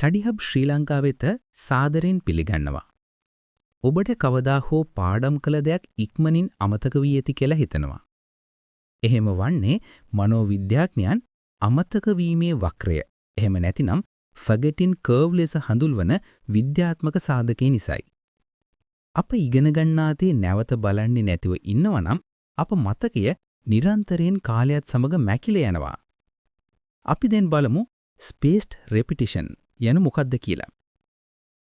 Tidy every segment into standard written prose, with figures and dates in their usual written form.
Study hub ශ්‍රී ලංකා වෙත සාදරයෙන් පිළිගන්නවා. ඔබට කවදා හෝ පාඩම් කළ දෙයක් ඉක්මනින් අමතක වී ඇති කියලා හිතනවා. එහෙම වන්නේ මනෝවිද්‍යාඥයන් අමතක වීමේ වක්‍රය, එහෙම නැතිනම් forgetting curve ලෙස හඳුන්වන විද්‍යාත්මක සාධකය නිසායි. අප ඉගෙන ගන්නාතේ නැවත බලන්නේ නැතිව ඉන්නවනම් අප මතකය නිරන්තරයෙන් කාලයත් සමග මැකිලා යනවා. අපි දැන් බලමු spaced repetition යනු මොකක්ද කියලා.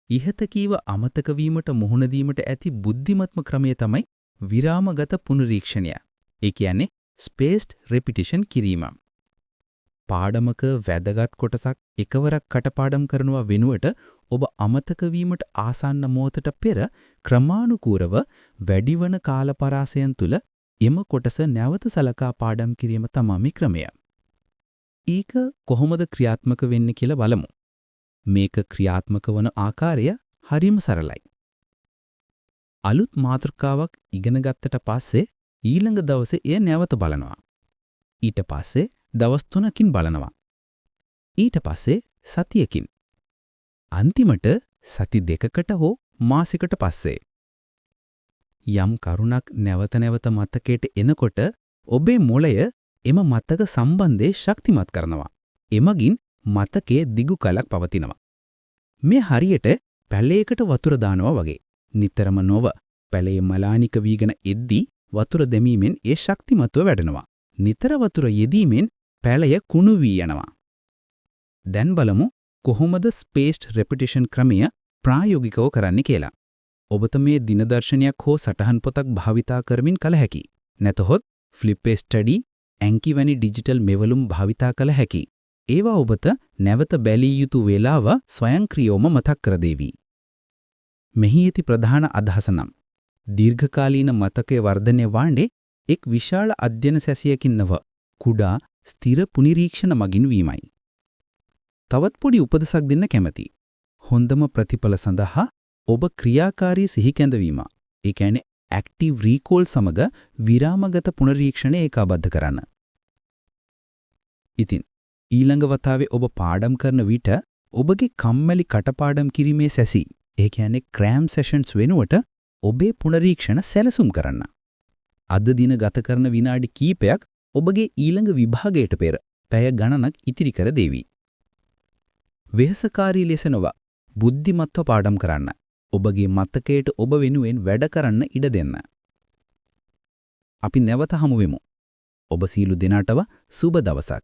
ඉහත කීව අමතක වීමට මුහුණ දීමට ඇති බුද්ධිමත්ම ක්‍රමය තමයි විරාමගත පුනරීක්ෂණය. ඒ කියන්නේ spaced repetition කිරීම. පාඩමක වැදගත් කොටසක් එකවරක් කටපාඩම් කරනවා වෙනුවට ඔබ අමතක වීමට ආසන්න මොහොතට පෙර ක්‍රමානුකූලව වැඩිවන කාලපරාසයන් තුල එම කොටස නැවත සලකා පාඩම් කිරීම තමයි ක්‍රමය. ඒක කොහොමද ක්‍රියාත්මක වෙන්නේ කියලා බලමු. මේක ක්‍රියාත්මක වන ආකාරය හරිම සරලයි. අලුත් මාතෘකාවක් ඉගෙන ගත්තට පස්සේ ඊළඟ දවසේ එය නැවත බලනවා. ඊට පස්සේ දවස් 3කින් බලනවා. ඊට පස්සේ සතියකින්. අන්තිමට සති 2කට හෝ මාසයකට පස්සේ. යම් කරුණක් නැවත නැවත මතකයට එනකොට ඔබේ මොළය එම මතක සම්බන්ධය ශක්තිමත් කරනවා. එමගින් මතකයේ දිගු කලක් පවතිනවා. මේ හරියට පැලයකට වතුර දානවා වගේ. නිතරම නොව පැලයේ මලානික වීගෙන එද්දී වතුර දැමීමෙන් ඒ ශක්තිමත්ව වැඩෙනවා. නිතර වතුර යෙදීමෙන් පැලය කුණු වී යනවා. දැන් බලමු කොහොමද spaced repetition ක්‍රමය ප්‍රායෝගිකව කරන්නේ කියලා. ඔබට මේ දිනදර්ශනයක් හෝ සටහන් පොතක් භාවිතා කරමින් කළ හැකි. නැතහොත් flip a study, ඇන්කි වැනි ඩිජිටල් මෙවලුම් භාවිතා කළ හැකි. ඒවා ඔබට නැවත බැලිය යුතු වේලාව ස්වයංක්‍රීයවම මතක් කර දෙවි. මෙහි ඇති ප්‍රධාන අදහස නම් දීර්ඝකාලීන මතකයේ වර්ධනය වන්නේ එක් විශාල අධ්‍යයන සැසියකින් නව කුඩා ස්ථිර පුනරීක්ෂණ මගින් වීමයි. තවත් පොඩි උපදෙසක් දෙන්න කැමැති. හොඳම ප්‍රතිඵල සඳහා ඔබ ක්‍රියාකාරී සිහි කැඳවීම, ඒ කියන්නේ active recall සමග විරාමගත පුනරීක්ෂණ ඒකාබද්ධ කරන්න. ඉතින් ඊළඟ වතාවේ ඔබ පාඩම් කරන විට ඔබගේ කම්මැලි කටපාඩම් කිරීමේ සැසි, ඒ කියන්නේ cram sessions වෙනුවට ඔබේ පුනරීක්ෂණ සැලසුම් කරන්න. අද දින ගත කරන විනාඩි කීපයක් ඔබගේ ඊළඟ විභාගයට පෙර පැය ගණනක් ඉතිරි කර දෙවි. වෙහසකාරී ලෙස නොව බුද්ධිමත්ව පාඩම් කරන්න. ඔබගේ මතකයට ඔබ වෙනුවෙන් වැඩ කරන්න ඉඩ දෙන්න. අපි නැවත හමු වෙමු. ඔබ සීලු දෙනාටම සුබ දවසක්.